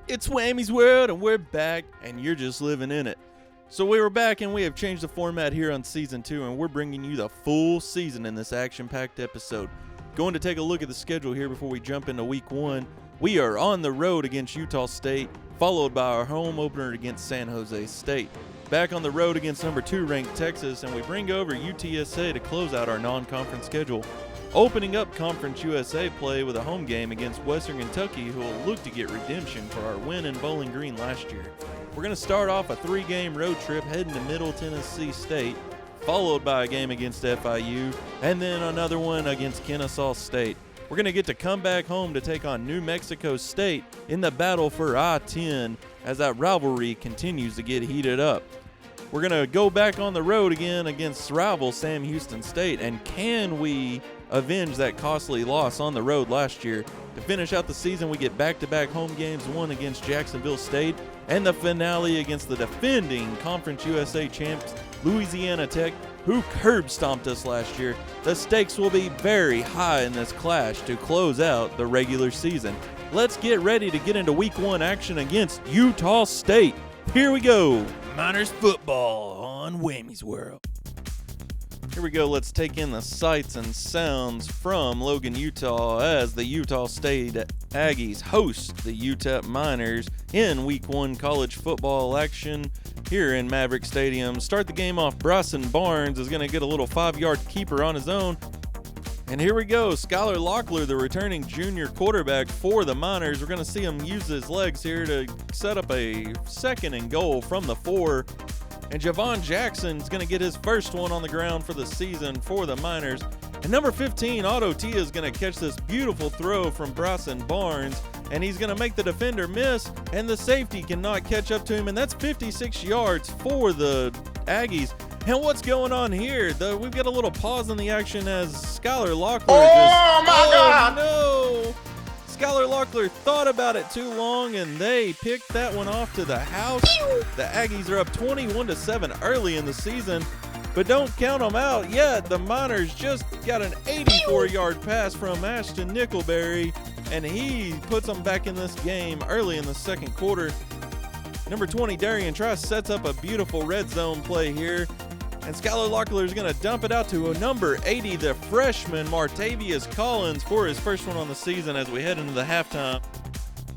It's Whammy's World, and we're back, and you're just living in it. So we were back, and we have changed the format here on Season 2, and we're bringing you the full season in this action-packed episode. Going to take a look at the schedule here before we jump into Week 1. We are on the road against Utah State, followed by our home opener against San Jose State. Back on the road against number 2 ranked Texas, and we bring over UTSA to close out our non-conference schedule. Opening up Conference USA play with a home game against Western Kentucky, who will look to get redemption for our win in Bowling Green last year. We're going to start off a 3-game road trip heading to Middle Tennessee State, followed by a game against FIU, and then another one against Kennesaw State. We're going to get to come back home to take on New Mexico State in the battle for I-10 as that rivalry continues to get heated up. We're going to go back on the road again against rival Sam Houston State, and can we avenge that costly loss on the road last year? To finish out the season, we get back-to-back home games, one against Jacksonville State and the finale against the defending Conference USA champs, Louisiana Tech, who curb-stomped us last year. The stakes will be very high in this clash to close out the regular season. Let's get ready to get into Week 1 action against Utah State. Here we go. Miners football on Whammy's World. Here we go. Let's take in the sights and sounds from Logan, Utah, as the Utah State Aggies host the UTEP Miners in Week 1 college football action here in Maverick Stadium. Start the game off, Bryson Barnes is going to get a little 5-yard keeper on his own. And here we go, Skylar Locklear, the returning junior quarterback for the Miners. We're going to see him use his legs here to set up a 2nd and goal from the 4. And Javon Jackson's going to get his first one on the ground for the season for the Miners. And number 15, Otto Tia, is going to catch this beautiful throw from Bryson Barnes. And he's going to make the defender miss, and the safety cannot catch up to him. And that's 56 yards for the Aggies. And what's going on here? We've got a little pause in the action as Skylar Locklear God! No! Skylar Locklear thought about it too long, and they picked that one off to the house. The Aggies are up 21-7 early in the season, but don't count them out yet. The Miners just got an 84-yard pass from Ashton Nickelberry, and he puts them back in this game early in the second quarter. Number 20, Darian Trice, sets up a beautiful red zone play here. And Skylar Locklear is going to dump it out to a number 80, the freshman Martavius Collins, for his first one on the season as we head into the halftime.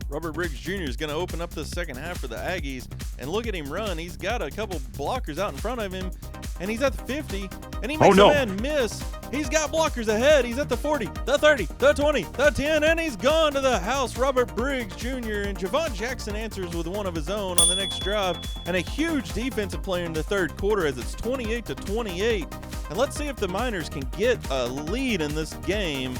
Robert Briggs Jr. is going to open up the second half for the Aggies, and look at him run. He's got a couple blockers out in front of him, and he's at the 50, and he makes a man miss. He's got blockers ahead. He's at the 40, the 30, the 20, the 10, and he's gone to the house. Robert Briggs Jr. and Javon Jackson answers with one of his own on the next drive, and a huge defensive play in the third quarter as it's 28-28. And let's see if the Miners can get a lead in this game.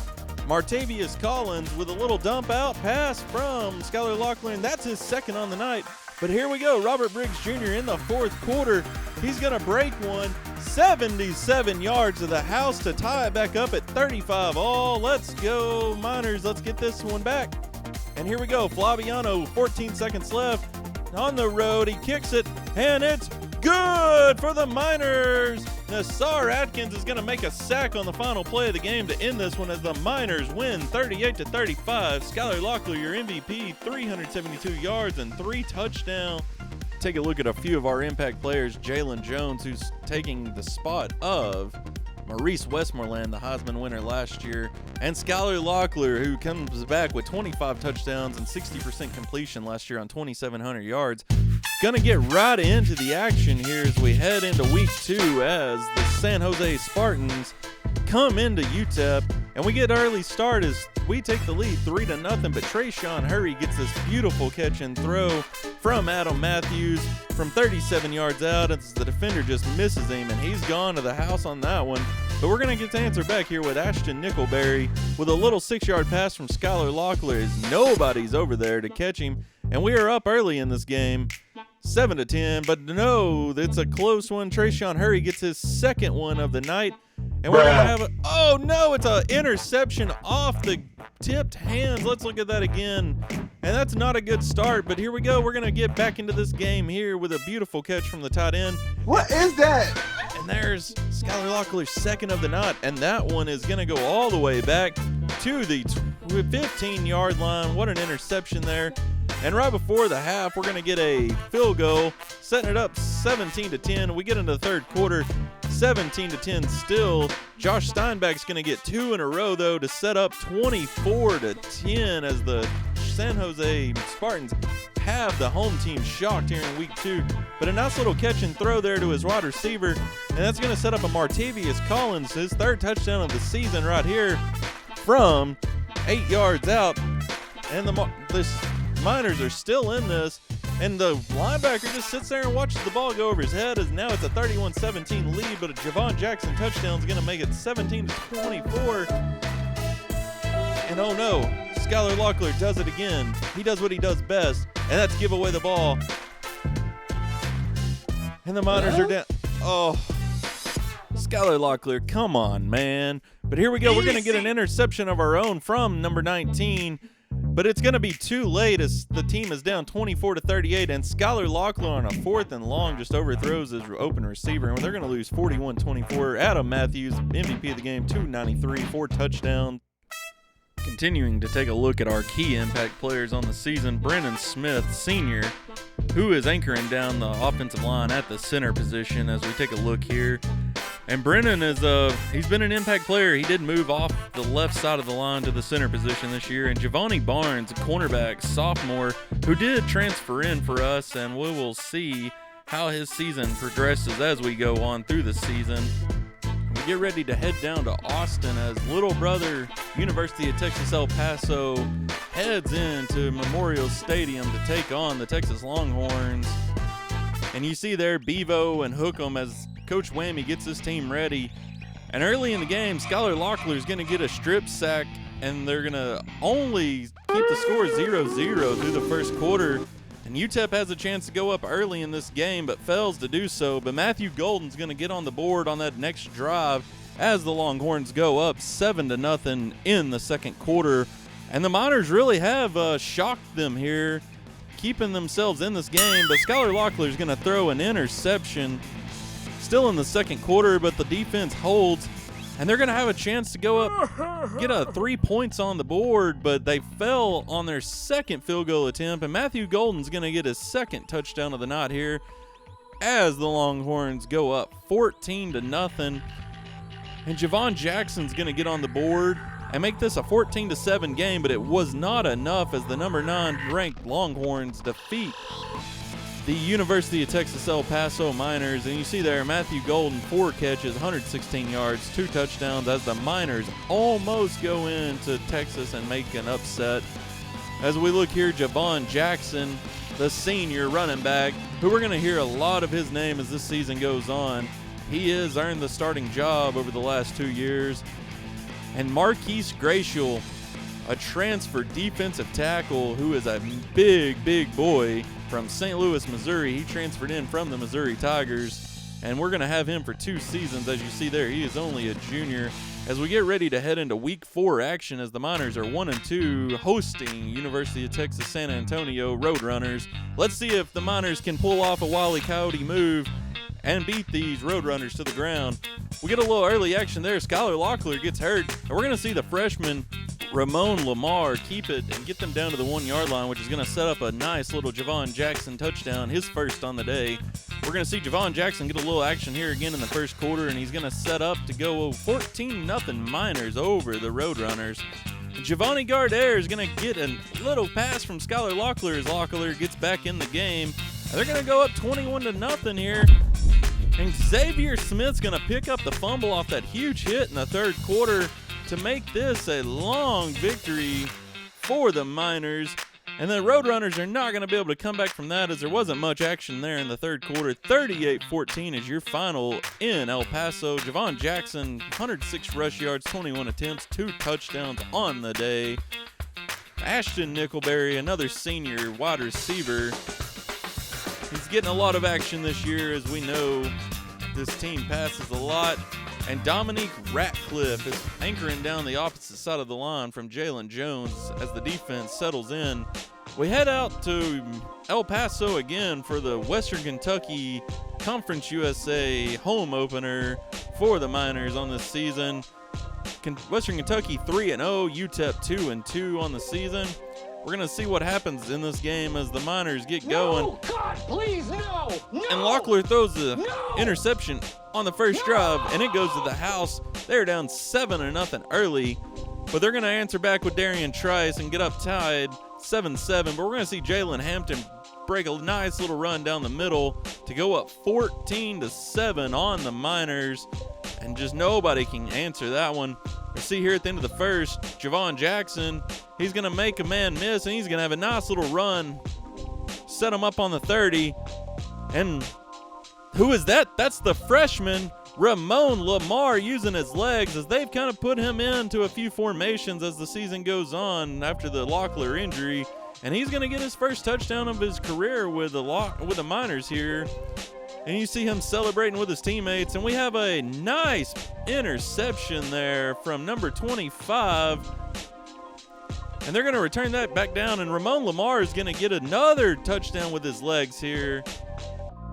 Martavius Collins with a little dump out pass from Skylar Locklear, and that's his second on the night. But here we go, Robert Briggs Jr. in the fourth quarter. He's going to break one, 77 yards to the house to tie it back up at 35 all. Let's go, Miners. Let's get this one back. And here we go, Flaviano, 14 seconds left. On the road, he kicks it, and it's good for the Miners. Nassar Atkins is going to make a sack on the final play of the game to end this one as the Miners win 38-35. Skylar Locklear, your MVP, 372 yards and 3 touchdowns. Take a look at a few of our impact players. Jalen Jones, who's taking the spot of Maurice Westmoreland, the Heisman winner last year, and Skylar Locklear, who comes back with 25 touchdowns and 60% completion last year on 2,700 yards. Gonna get right into the action here as we head into Week 2 as the San Jose Spartans come into UTEP, and we get an early start as we take the lead 3-0, but Trayshawn Hurry gets this beautiful catch and throw from Adam Matthews from 37 yards out as the defender just misses him, and he's gone to the house on that one. But we're going to get to answer back here with Ashton Nickelberry with a little 6-yard pass from Skylar Locklear as nobody's over there to catch him, and we are up early in this game. 7-10, but no, it's a close one. Trayshawn Hurry gets his second one of the night, and we're gonna have oh no, it's an interception off the tipped hands. Let's look at that again, and that's not a good start. But here we go. We're gonna get back into this game here with a beautiful catch from the tight end. What is that? And there's Skylar Locklear's second of the night, and that one is gonna go all the way back to the 15-yard line. What an interception there. And right before the half, we're going to get a field goal, setting it up 17-10. We get into the third quarter, 17-10 still. Josh Steinbach's going to get 2 in a row, though, to set up 24-10 as the San Jose Spartans have the home team shocked here in week 2. But a nice little catch and throw there to his wide receiver, and that's going to set up a Martavius Collins, his 3rd touchdown of the season right here from 8 yards out. And the Miners are still in this, and the linebacker just sits there and watches the ball go over his head, as now it's a 31-17 lead, but a Javon Jackson touchdown is going to make it 17-24. And oh no, Skylar Locklear does it again. He does what he does best, and that's give away the ball. And the Miners are down. Oh, Skylar Locklear, come on, man. But here we go. We're going to get an interception of our own from number 19. But it's going to be too late as the team is down 24-38, and Skylar Locklear on a 4th and long just overthrows his open receiver, and they're going to lose 41-24. Adam Matthews, MVP of the game, 293, 4 touchdowns. Continuing to take a look at our key impact players on the season, Brennan Smith, senior, who is anchoring down the offensive line at the center position as we take a look here. And Brennan is he's been an impact player. He did move off the left side of the line to the center position this year. And Giovanni Barnes, a cornerback, sophomore, who did transfer in for us, and we will see how his season progresses as we go on through the season. We get ready to head down to Austin as little brother University of Texas El Paso heads into Memorial Stadium to take on the Texas Longhorns. And you see there Bevo and Hookem as Coach Whammy gets his team ready. And early in the game, Skylar Locklear is going to get a strip sack, and they're going to only keep the score 0-0 through the first quarter. And UTEP has a chance to go up early in this game, but fails to do so. But Matthew Golden's going to get on the board on that next drive as the Longhorns go up 7-0 in the second quarter. And the Miners really have shocked them here, keeping themselves in this game. But Skylar Locklear is going to throw an interception still in the second quarter, but the defense holds, and they're going to have a chance to go up, get 3 points on the board, but they fell on their second field goal attempt, and Matthew Golden's going to get his 2nd touchdown of the night here as the Longhorns go up 14-0. And Javon Jackson's going to get on the board and make this a 14-7 game, but it was not enough as the number 9 ranked Longhorns defeat the University of Texas El Paso Miners. And you see there Matthew Golden, 4 catches, 116 yards, 2 touchdowns as the Miners almost go into Texas and make an upset. As we look here, Javon Jackson, the senior running back, who we're going to hear a lot of his name as this season goes on. He has earned the starting job over the last 2 years. And Marquise Gracial, a transfer defensive tackle who is a big boy from St. Louis, Missouri. He transferred in from the Missouri Tigers, and we're going to have him for 2 seasons. As you see there, he is only a junior. As we get ready to head into week 4 action, as the Miners are 1-2 hosting University of Texas San Antonio Roadrunners. Let's see if the Miners can pull off a Wile E. Coyote move and beat these Roadrunners to the ground. We get a little early action there. Skylar Locklear gets hurt, and we're going to see the freshman Ramon Lamar keep it and get them down to the 1-yard line, which is going to set up a nice little Javon Jackson touchdown, his first on the day. We're going to see Javon Jackson get a little action here again in the first quarter, and he's going to set up to go 14-0 Miners over the Roadrunners. Giovanni Gardere is going to get a little pass from Skylar Locklear as Locklear gets back in the game. And they're going to go up 21-0 here. And Xavier Smith's going to pick up the fumble off that huge hit in the third quarter to make this a long victory for the Miners. And the Roadrunners are not going to be able to come back from that, as there wasn't much action there in the third quarter. 38-14 is your final in El Paso. Javon Jackson, 106 rush yards, 21 attempts, 2 touchdowns on the day. Ashton Nickelberry, another senior wide receiver. He's getting a lot of action this year, as we know this team passes a lot. And Dominique Ratcliffe is anchoring down the opposite side of the line from Jalen Jones as the defense settles in. We head out to El Paso again for the Western Kentucky Conference USA home opener for the Miners on this season. Western Kentucky 3-0, UTEP 2-2 on the season. We're going to see what happens in this game as the Miners get going. No, God, please, no! And Locklear throws the interception on the first drive, and it goes to the house. They're down 7-0 early, but they're going to answer back with Darian Trice and get up tied 7-7. But we're going to see Jalen Hampton break a nice little run down the middle to go up 14-7 on the Miners, and just nobody can answer that one. We see here at the end of the first, Javon Jackson, he's going to make a man miss, and he's going to have a nice little run, set him up on the 30. And who is that? That's the freshman, Ramon Lamar, using his legs, as they've kind of put him into a few formations as the season goes on after the Locklear injury. And he's going to get his first touchdown of his career with the Miners here. And you see him celebrating with his teammates. And we have a nice interception there from number 25. And they're going to return that back down. And Ramon Lamar is going to get another touchdown with his legs here,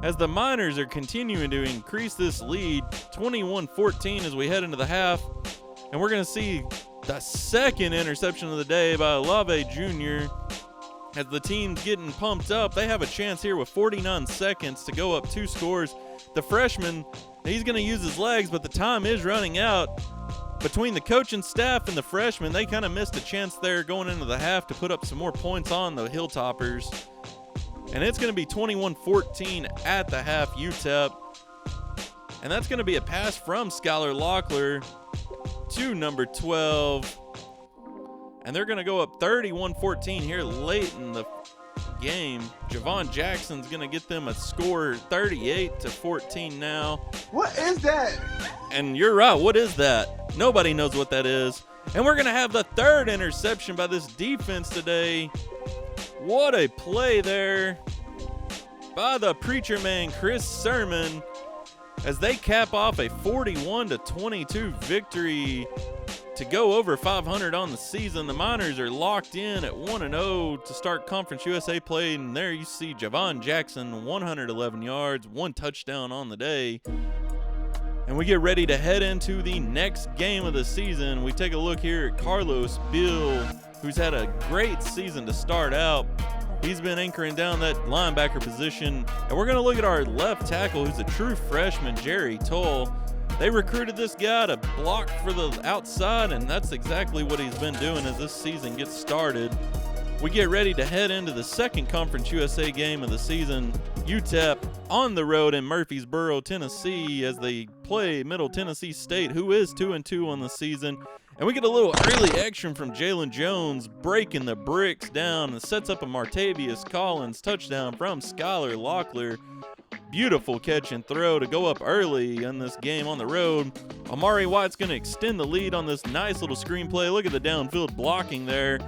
as the Miners are continuing to increase this lead, 21-14 as we head into the half. And we're going to see the second interception of the day by Olave Jr. As the team's getting pumped up, they have a chance here with 49 seconds to go up 2 scores. The freshman, he's going to use his legs, but the time is running out. Between the coaching staff and the freshmen, they kind of missed a chance there going into the half to put up some more points on the Hilltoppers. And it's going to be 21-14 at the half, UTEP. And that's going to be a pass from Skylar Locklear to number 12. And they're going to go up 31-14 here late in the game. Javon Jackson's going to get them a score 38-14 now. What is that? And you're right, what is that? Nobody knows what that is. And we're going to have the third interception by this defense today. What a play there by the preacher man, Chris Sermon, as they cap off a 41-22 victory to go over 500 on the season. The Miners are locked in at 1-0 to start Conference USA play, and there you see Javon Jackson, 111 yards, 1 touchdown on the day. And we get ready to head into the next game of the season. We take a look here at Carlos Bill, who's had a great season to start out. He's been anchoring down that linebacker position. And we're going to look at our left tackle, who's a true freshman, Jerry Toll. They recruited this guy to block for the outside, and that's exactly what he's been doing as this season gets started. We get ready to head into the second Conference USA game of the season. UTEP on the road in Murfreesboro, Tennessee, as they play Middle Tennessee State, who is 2-2 on the season. And we get a little early action from Jalen Jones, breaking the bricks down, and sets up a Martavius Collins touchdown from Skylar Locklear. Beautiful catch and throw to go up early in this game on the road. Amari White's going to extend the lead on this nice little screenplay. Look at the downfield blocking there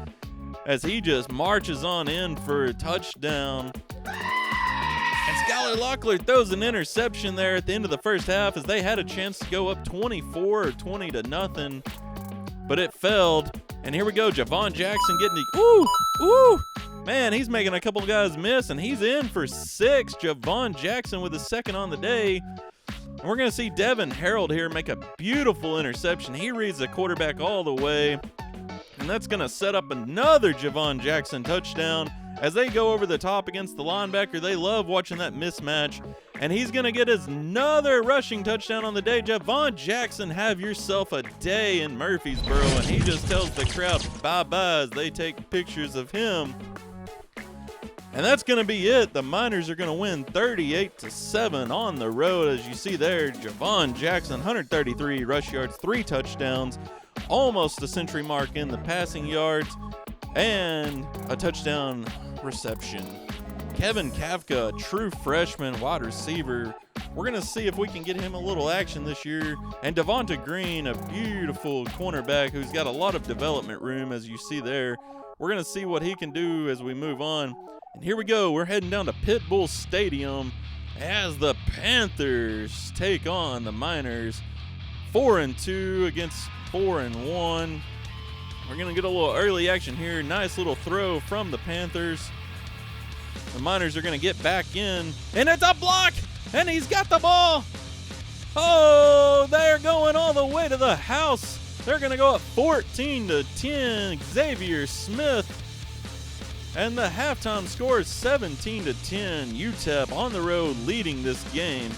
as he just marches on in for a touchdown. And Skylar Locklear throws an interception there at the end of the first half as they had a chance to go up 24 or 20-0, but it failed. And here we go, Javon Jackson getting the man, he's making a couple of guys miss, and he's in for 6. Javon Jackson with the second on the day. And we're going to see Devin Harold here make a beautiful interception. He reads the quarterback all the way, and that's going to set up another Javon Jackson touchdown as they go over the top against the linebacker. They love watching that mismatch, and he's going to get his another rushing touchdown on the day. Javon Jackson, have yourself a day in Murfreesboro, and he just tells the crowd bye-bye as they take pictures of him. And that's going to be it. The Miners are going to win 38-7 on the road. As you see there, Javon Jackson, 133 rush yards, 3 touchdowns, almost a century mark in the passing yards, and a touchdown reception. Kevin Kafka, a true freshman wide receiver. We're going to see if we can get him a little action this year. And Devonta Green, a beautiful cornerback who's got a lot of development room, as you see there. We're going to see what he can do as we move on. And here we go. We're heading down to Pitbull Stadium as the Panthers take on the Miners. 4-2 against 4-1. We're going to get a little early action here. Nice little throw from the Panthers. The Miners are going to get back in. And it's a block! And he's got the ball! Oh, they're going all the way to the house. They're going to go up 14-10. Xavier Smith And the halftime score is 17-10. UTEP on the road leading this game.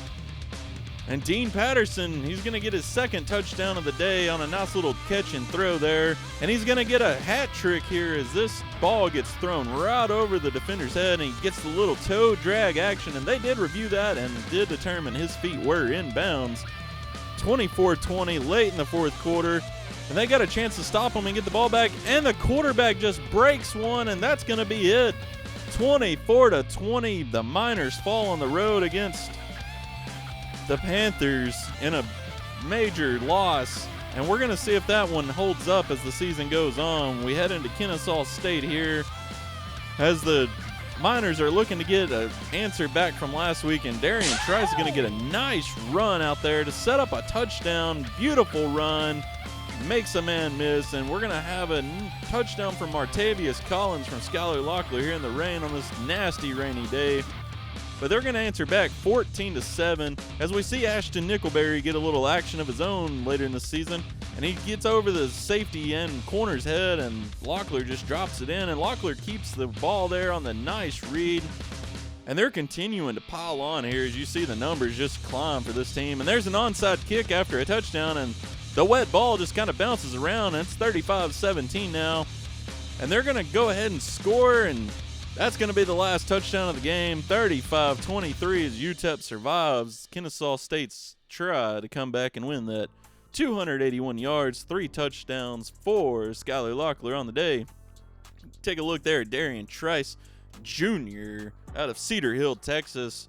And Dean Patterson, he's going to get his second touchdown of the day on a nice little catch and throw there. And he's going to get a hat trick here as this ball gets thrown right over the defender's head and he gets the little toe drag action. And they did review that and did determine his feet were in bounds. 24-20 late in the fourth quarter. And they got a chance to stop him and get the ball back. And the quarterback just breaks one, and that's going to be it. 24-20. The Miners fall on the road against the Panthers in a major loss. And we're going to see if that one holds up as the season goes on. We head into Kennesaw State here as the Miners are looking to get an answer back from last week. And Darian Trice is going to get a nice run out there to set up a touchdown. Beautiful run. Makes a man miss, and we're going to have a touchdown from Martavius Collins from Skylar Locklear here in the rain on this nasty rainy day. But they're going to answer back 14-7 as we see Ashton Nickelberry get a little action of his own later in the season, and he gets over the safety end corner's head, and Locklear just drops it in, and Locklear keeps the ball there on the nice read. And they're continuing to pile on here as you see the numbers just climb for this team. And there's an onside kick after a touchdown, and the wet ball just kind of bounces around, and it's 35-17 now. And they're going to go ahead and score, and that's going to be the last touchdown of the game. 35-23 as UTEP survives Kennesaw State's try to come back and win that. 281 yards, 3 touchdowns for Skylar Locklear on the day. Take a look there at Darian Trice Jr. out of Cedar Hill, Texas.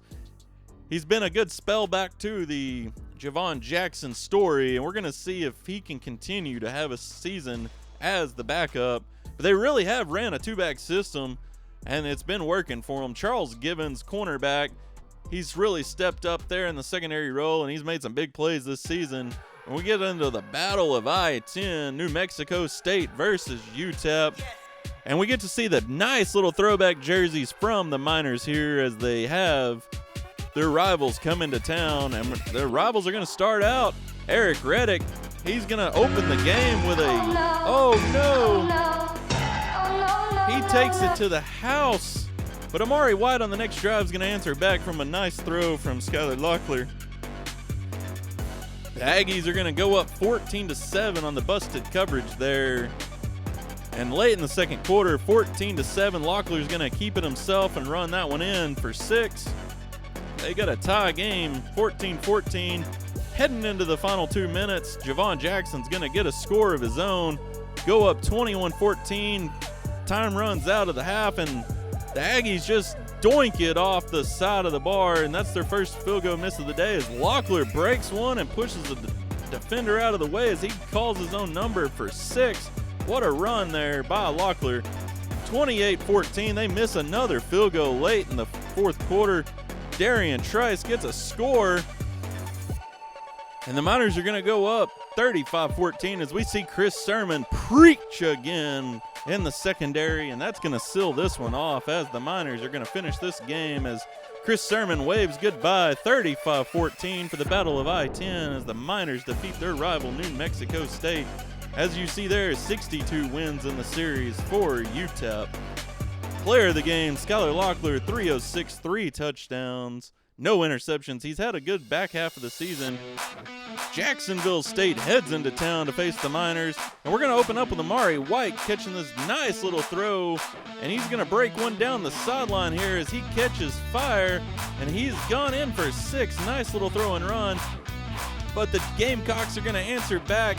He's been a good spell back to the Javon Jackson story, and we're going to see if he can continue to have a season as the backup. But they really have ran a two-back system, and it's been working for him. Charles Gibbons, cornerback, he's really stepped up there in the secondary role, and he's made some big plays this season. And we get into the battle of I-10, New Mexico State versus UTEP. And we get to see the nice little throwback jerseys from the Miners here as they have their rivals come into town, and their rivals are going to start out. Eric Reddick, he's going to open the game with a, he takes it to the house. But Amari White on the next drive is going to answer back from a nice throw from Skylar Locklear. The Aggies are going to go up 14-7 on the busted coverage there. And late in the second quarter, 14-7, Locklear's going to keep it himself and run that one in for 6. They got a tie game, 14-14. Heading into the final 2 minutes, Javon Jackson's going to get a score of his own, go up 21-14. Time runs out of the half, and the Aggies just doink it off the side of the bar, and that's their first field goal miss of the day as Locklear breaks one and pushes the defender out of the way as he calls his own number for 6. What a run there by Locklear. 28-14. They miss another field goal late in the fourth quarter. Darian Trice gets a score, and the Miners are going to go up 35-14 as we see Chris Sermon preach again in the secondary, and that's going to seal this one off as the Miners are going to finish this game as Chris Sermon waves goodbye. 35-14 for the Battle of I-10 as the Miners defeat their rival New Mexico State. As you see there, 62 wins in the series for UTEP. Player of the game, Skylar Locklear, 306, 3 touchdowns, no interceptions. He's had a good back half of the season. Jacksonville State heads into town to face the Miners, and we're going to open up with Amari White catching this nice little throw, and he's going to break one down the sideline here as he catches fire, and he's gone in for 6. Nice little throw and run, but the Gamecocks are going to answer back.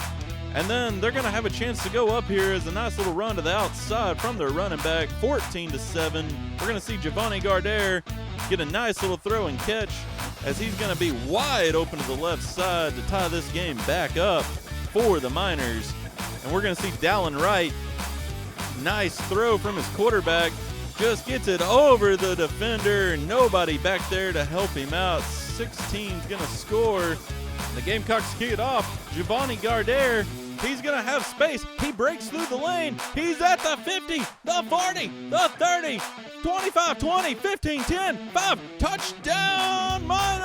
And then they're going to have a chance to go up here as a nice little run to the outside from their running back, 14-7. We're going to see Giovanni Gardere get a nice little throw and catch as he's going to be wide open to the left side to tie this game back up for the Miners. And we're going to see Dallin Wright, nice throw from his quarterback, just gets it over the defender. Nobody back there to help him out. 16's going to score. The Gamecocks kick it off. Giovanni Gardere, he's going to have space. He breaks through the lane. He's at the 50, the 40, the 30, 25, 20, 15, 10, 5. Touchdown, Miners!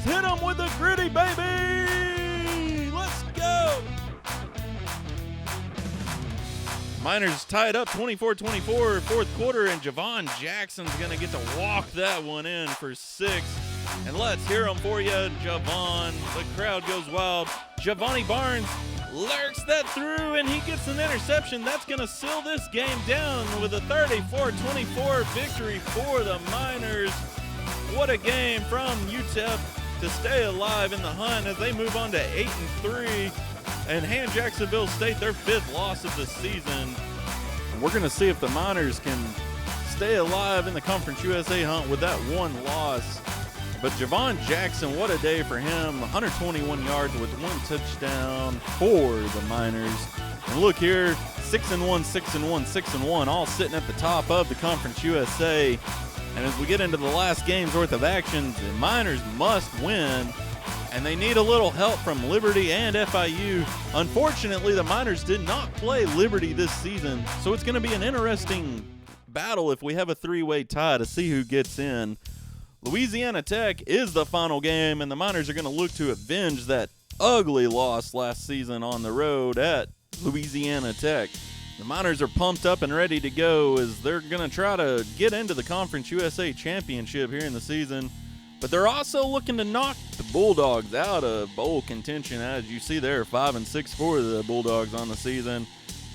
Hit him with the gritty, baby! Let's go! Miners tied up 24-24 fourth quarter, and Javon Jackson's going to get to walk that one in for 6. And let's hear them for you, Javon. The crowd goes wild. Javani Barnes lurks that through, and he gets an interception. That's going to seal this game down with a 34-24 victory for the Miners. What a game from UTEP to stay alive in the hunt as they move on to 8-3 and hand Jacksonville State their 5th loss of the season. We're going to see if the Miners can stay alive in the Conference USA hunt with that one loss. But Javon Jackson, what a day for him. 121 yards with 1 touchdown for the Miners. And look here, 6-1, 6-1, 6-1, all sitting at the top of the Conference USA. And as we get into the last game's worth of action, the Miners must win, and they need a little help from Liberty and FIU. Unfortunately, the Miners did not play Liberty this season, so it's going to be an interesting battle if we have a 3-way tie to see who gets in. Louisiana Tech is the final game, and the Miners are going to look to avenge that ugly loss last season on the road at Louisiana Tech. The Miners are pumped up and ready to go as they're going to try to get into the Conference USA Championship here in the season. But they're also looking to knock the Bulldogs out of bowl contention. As you see there, 5-6 for the Bulldogs on the season.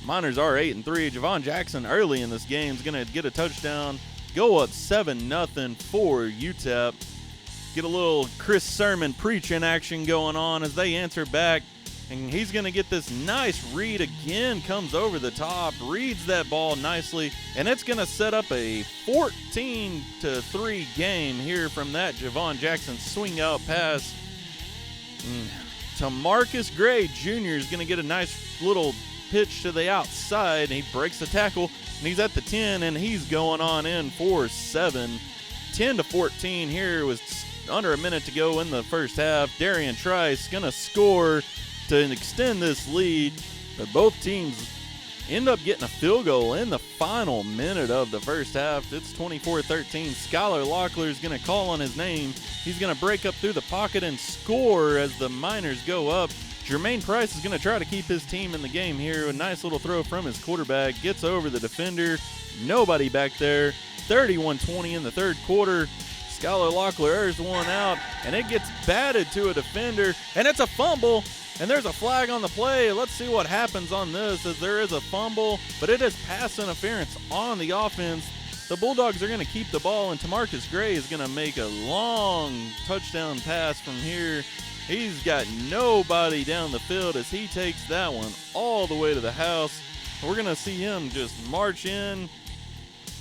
Miners are 8-3. Javon Jackson early in this game is going to get a touchdown, go up 7-0 for UTEP. Get a little Chris Sermon preaching action going on as they answer back. And he's going to get this nice read again, comes over the top, reads that ball nicely, and it's going to set up a 14-3 game here from that Javon Jackson swing out pass. To Marcus Gray Jr. is going to get a nice little pitch to the outside, and he breaks the tackle, and he's at the 10, and he's going on in for 7. 10-14 here with under a minute to go in the first half. Darian Trice going to score to extend this lead, but both teams end up getting a field goal in the final minute of the first half. It's 24-13. Skylar Locklear is going to call on his name. He's going to break up through the pocket and score as the Miners go up. Jermaine Price is going to try to keep his team in the game here. A nice little throw from his quarterback. Gets over the defender. Nobody back there. 31-20 in the third quarter. Skylar Locklear airs one out, and it gets batted to a defender, and it's a fumble. And there's a flag on the play. Let's see what happens on this, as there is a fumble, but it is pass interference on the offense. The Bulldogs are going to keep the ball, and Tamarcus Gray is going to make a long touchdown pass from here. He's got nobody down the field as he takes that one all the way to the house. We're going to see him just march in,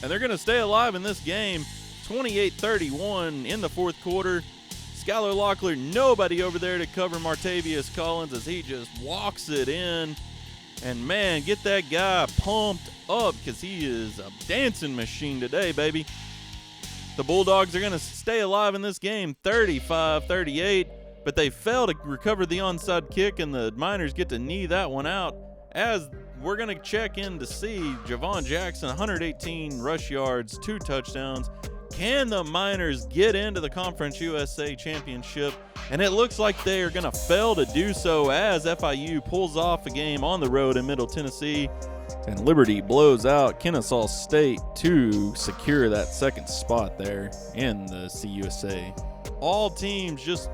and they're going to stay alive in this game. 28-31 in the fourth quarter. Skylar Locklear, nobody over there to cover Martavius Collins as he just walks it in. And, man, get that guy pumped up because he is a dancing machine today, baby. The Bulldogs are going to stay alive in this game, 35-38, but they fail to recover the onside kick, and the Miners get to knee that one out. As we're going to check in to see Javon Jackson, 118 rush yards, 2 touchdowns. Can the Miners get into the Conference USA Championship? And it looks like they are going to fail to do so as FIU pulls off a game on the road in Middle Tennessee. And Liberty blows out Kennesaw State to secure that second spot there in the CUSA. All teams just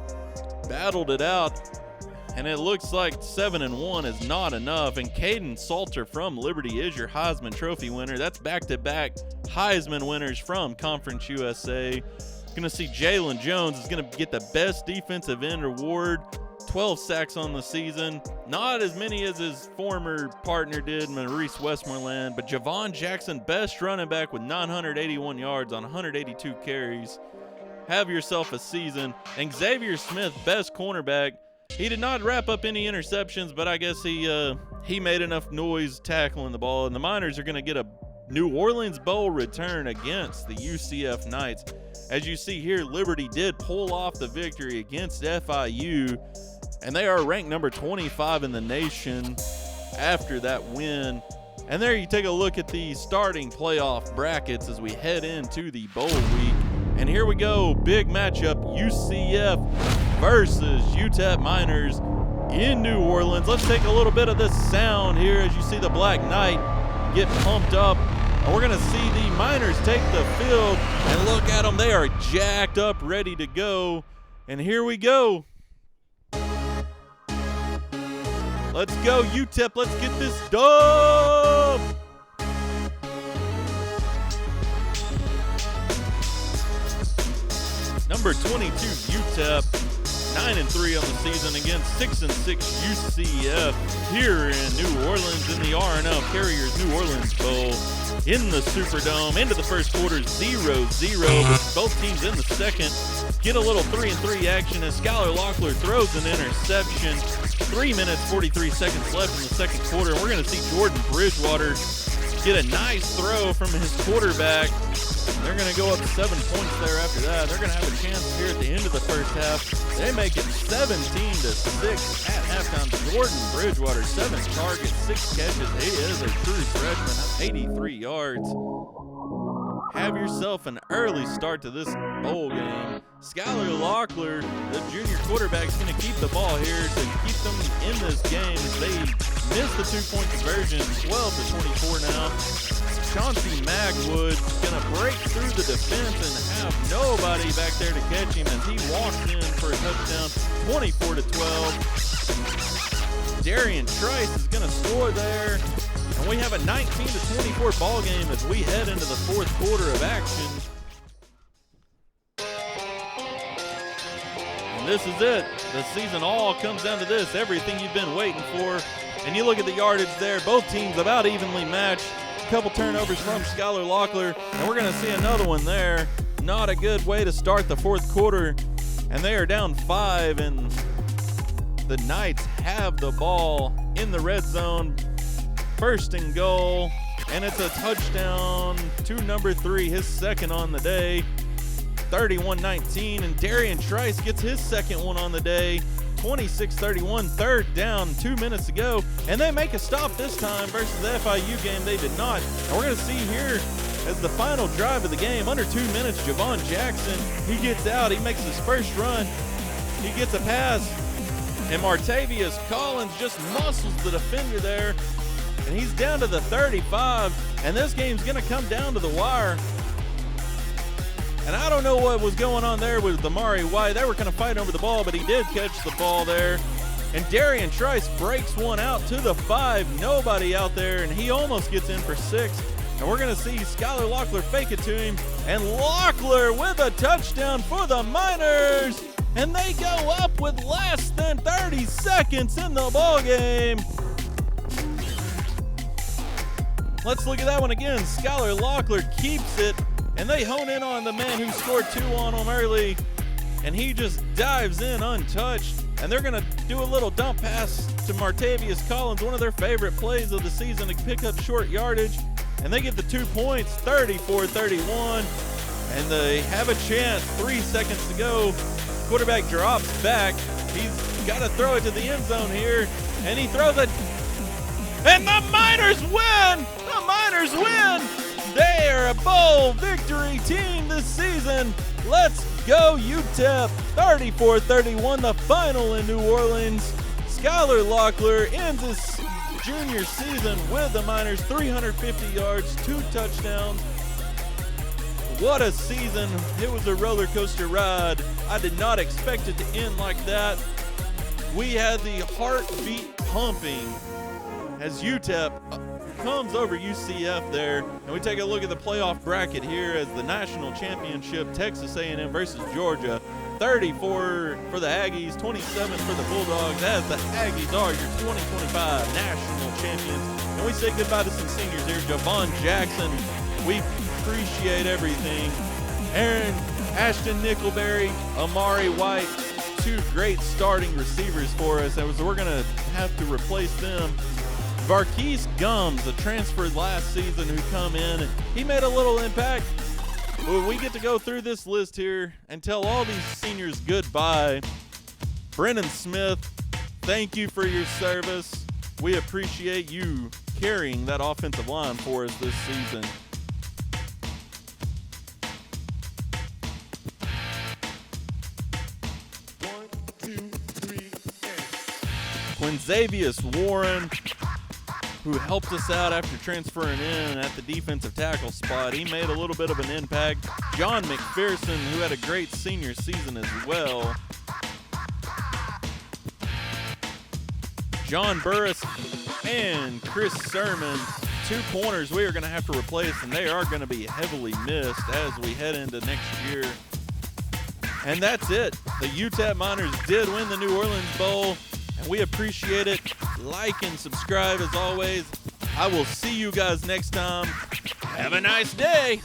battled it out. And it looks like 7-1 is not enough. And Caden Salter from Liberty is your Heisman Trophy winner. That's back-to-back Heisman winners from Conference USA. Going to see Jalen Jones is going to get the best defensive end award. 12 sacks on the season. Not as many as his former partner did, Maurice Westmoreland. But Javon Jackson, best running back with 981 yards on 182 carries. Have yourself a season. And Xavier Smith, best cornerback. He did not wrap up any interceptions, but I guess he made enough noise tackling the ball. And the Miners are going to get a New Orleans Bowl return against the UCF Knights. As you see here, Liberty did pull off the victory against FIU, and they are ranked number 25 in the nation after that win. And there you take a look at the starting playoff brackets as we head into the bowl week. And here we go, big matchup, UCF versus UTEP Miners in New Orleans. Let's take a little bit of this sound here as you see the Black Knight get pumped up. And we're going to see the Miners take the field. And look at them. They are jacked up, ready to go. And here we go. Let's go, UTEP. Let's get this done. Number 22, UTEP, 9-3 on the season against 6-6 UCF here in New Orleans in the R&L Carriers New Orleans Bowl in the Superdome. Into the first quarter, 0-0. Both teams in the second get a little 3-and-3 action as Skylar Locklear throws an interception. 3 minutes, 43 seconds left in the second quarter. And we're going to see Jordan Bridgewater get a nice throw from his quarterback. They're going to go up 7 points there after that. They're going to have a chance here at the end of the first half. They make it 17-6 at halftime. Jordan Bridgewater, 7 targets, 6 catches. He is a true freshman, 83 yards. Have yourself an early start to this bowl game. Skylar Locklear, the junior quarterback, is going to keep the ball here to keep them in this game as they miss the 2-point conversion, 12-24 now. Chauncey Magwood going to break through the defense and have nobody back there to catch him as he walks in for a touchdown, 24-12. Darian Trice is going to score there. And we have a 19-24 ball game as we head into the fourth quarter of action. And this is it. The season all comes down to this. Everything you've been waiting for. And you look at the yardage there. Both teams about evenly matched. A couple turnovers from Skylar Locklear. And we're going to see another one there. Not a good way to start the fourth quarter. And they are down 5. And the Knights have the ball in the red zone. First and goal, and it's a touchdown to number 3, his second on the day, 31-19, and Darian Trice gets his second one on the day, 26-31, third down, 2 minutes to go, and they make a stop this time versus the FIU game. They did not, and we're going to see here as the final drive of the game, under 2 minutes, Javon Jackson, he gets out, he makes his first run, he gets a pass, and Martavius Collins just muscles the defender there. And he's down to the 35, and this game's going to come down to the wire. And I don't know what was going on there with Damari White. They were kind of fighting over the ball, but he did catch the ball there. And Darian Trice breaks one out to the 5. Nobody out there, and he almost gets in for 6. And we're going to see Skylar Locklear fake it to him. And Locklear with a touchdown for the Miners. And they go up with less than 30 seconds in the ball game. Let's look at that one again. Skylar Locklear keeps it, and they hone in on the man who scored 2 on him early, and he just dives in untouched. And they're going to do a little dump pass to Martavius Collins, one of their favorite plays of the season, to pick up short yardage. And they get the 2 points, 34-31, and they have a chance. 3 seconds to go. Quarterback drops back. He's got to throw it to the end zone here, and he throws it. And the Miners win! The Miners win! They are a bowl victory team this season. Let's go UTEP! 34-31, the final in New Orleans. Skylar Locklear ends his junior season with the Miners, 350 yards, 2 touchdowns. What a season. It was a roller coaster ride. I did not expect it to end like that. We had the heartbeat pumping as UTEP comes over UCF there, and we take a look at the playoff bracket here as the national championship, Texas A&M versus Georgia, 34 for the Aggies, 27 for the Bulldogs, as the Aggies are your 2025 national champions. And we say goodbye to some seniors here. Javon Jackson, we appreciate everything. Ashton Nickelberry, Amari White, 2 great starting receivers for us. We're going to have to replace them. Varquise Gums, the transfer last season who come in, he made a little impact. Well, we get to go through this list here and tell all these seniors goodbye. Brennan Smith, thank you for your service. We appreciate you carrying that offensive line for us this season. Quinzavius Warren, who helped us out after transferring in at the defensive tackle spot. He made a little bit of an impact. John McPherson, who had a great senior season as well. John Burris and Chris Sermon, 2 corners we are going to have to replace, and they are going to be heavily missed as we head into next year. And that's it. The UTEP Miners did win the New Orleans Bowl, and we appreciate it. Like and subscribe as always. I will see you guys next time. Have a nice day.